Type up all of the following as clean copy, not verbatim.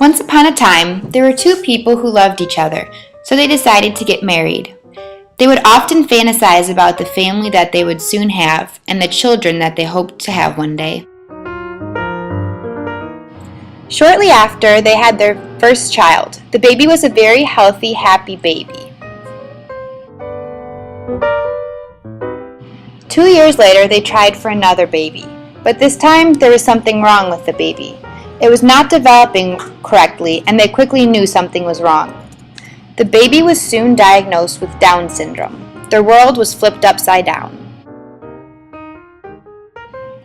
Once upon a time, there were two people who loved each other, so they decided to get married. They would often fantasize about the family that they would soon have and the children that they hoped to have one day. Shortly after, they had their first child. The baby was a very healthy, happy baby. 2 years later, they tried for another baby, but this time there was something wrong with the baby. It was not developing correctly, and they quickly knew something was wrong. The baby was soon diagnosed with Down syndrome. Their world was flipped upside down.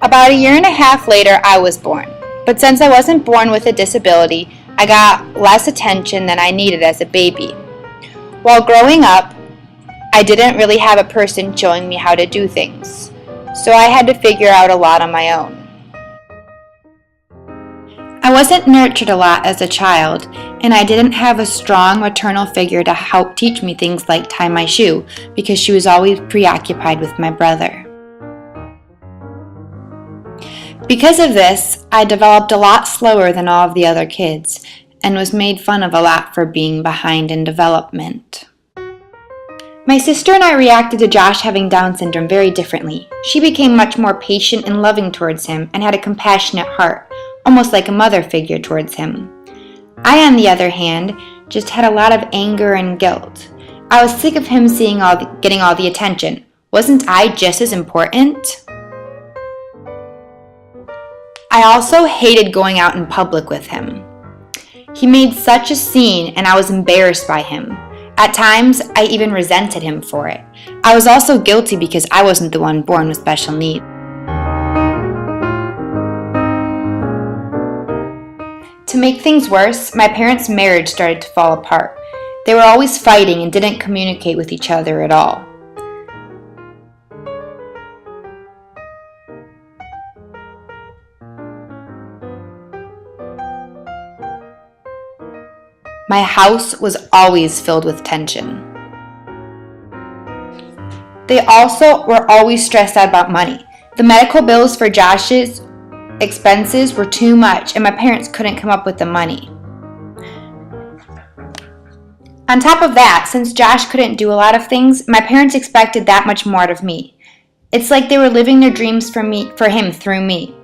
About a year and a half later, I was born. But since I wasn't born with a disability, I got less attention than I needed as a baby. While growing up, I didn't really have a person showing me how to do things, so I had to figure out a lot on my own. I wasn't nurtured a lot as a child, and I didn't have a strong maternal figure to help teach me things like tie my shoe, because she was always preoccupied with my brother. Because of this, I developed a lot slower than all of the other kids, and was made fun of a lot for being behind in development. My sister and I reacted to Josh having Down syndrome very differently. She became much more patient and loving towards him and had a compassionate heart, almost like a mother figure towards him. I, on the other hand, just had a lot of anger and guilt. I was sick of him getting all the attention. Wasn't I just as important? I also hated going out in public with him. He made such a scene and I was embarrassed by him. At times, I even resented him for it. I was also guilty because I wasn't the one born with special needs. To make things worse, my parents' marriage started to fall apart. They were always fighting and didn't communicate with each other at all. My house was always filled with tension. They also were always stressed out about money. The medical bills for Josh's expenses were too much, and my parents couldn't come up with the money. On top of that, since Josh couldn't do a lot of things, my parents expected that much more out of me. It's like they were living their dreams for him through me.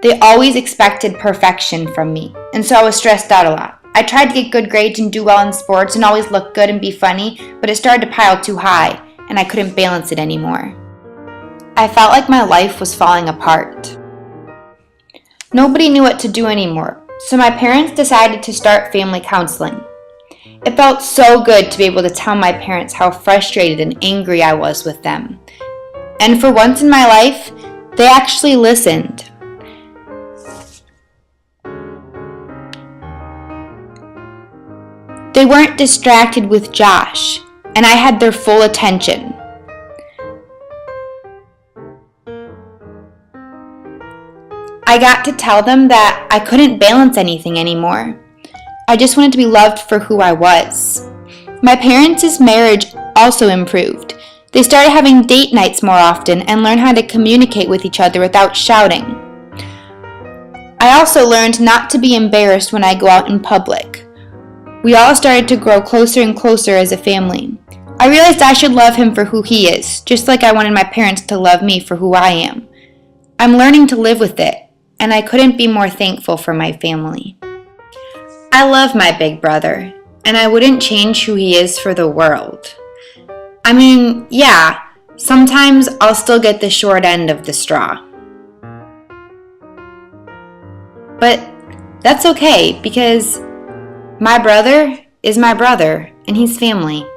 They always expected perfection from me, and so I was stressed out a lot. I tried to get good grades and do well in sports and always look good and be funny, but it started to pile too high, and I couldn't balance it anymore. I felt like my life was falling apart. Nobody knew what to do anymore, so my parents decided to start family counseling. It felt so good to be able to tell my parents how frustrated and angry I was with them. And for once in my life, they actually listened. They weren't distracted with Josh, and I had their full attention. I got to tell them that I couldn't balance anything anymore. I just wanted to be loved for who I was. My parents' marriage also improved. They started having date nights more often and learned how to communicate with each other without shouting. I also learned not to be embarrassed when I go out in public. We all started to grow closer and closer as a family. I realized I should love him for who he is, just like I wanted my parents to love me for who I am. I'm learning to live with it, and I couldn't be more thankful for my family. I love my big brother, and I wouldn't change who he is for the world. I mean, yeah, sometimes I'll still get the short end of the straw. But that's okay, because my brother is my brother, and he's family.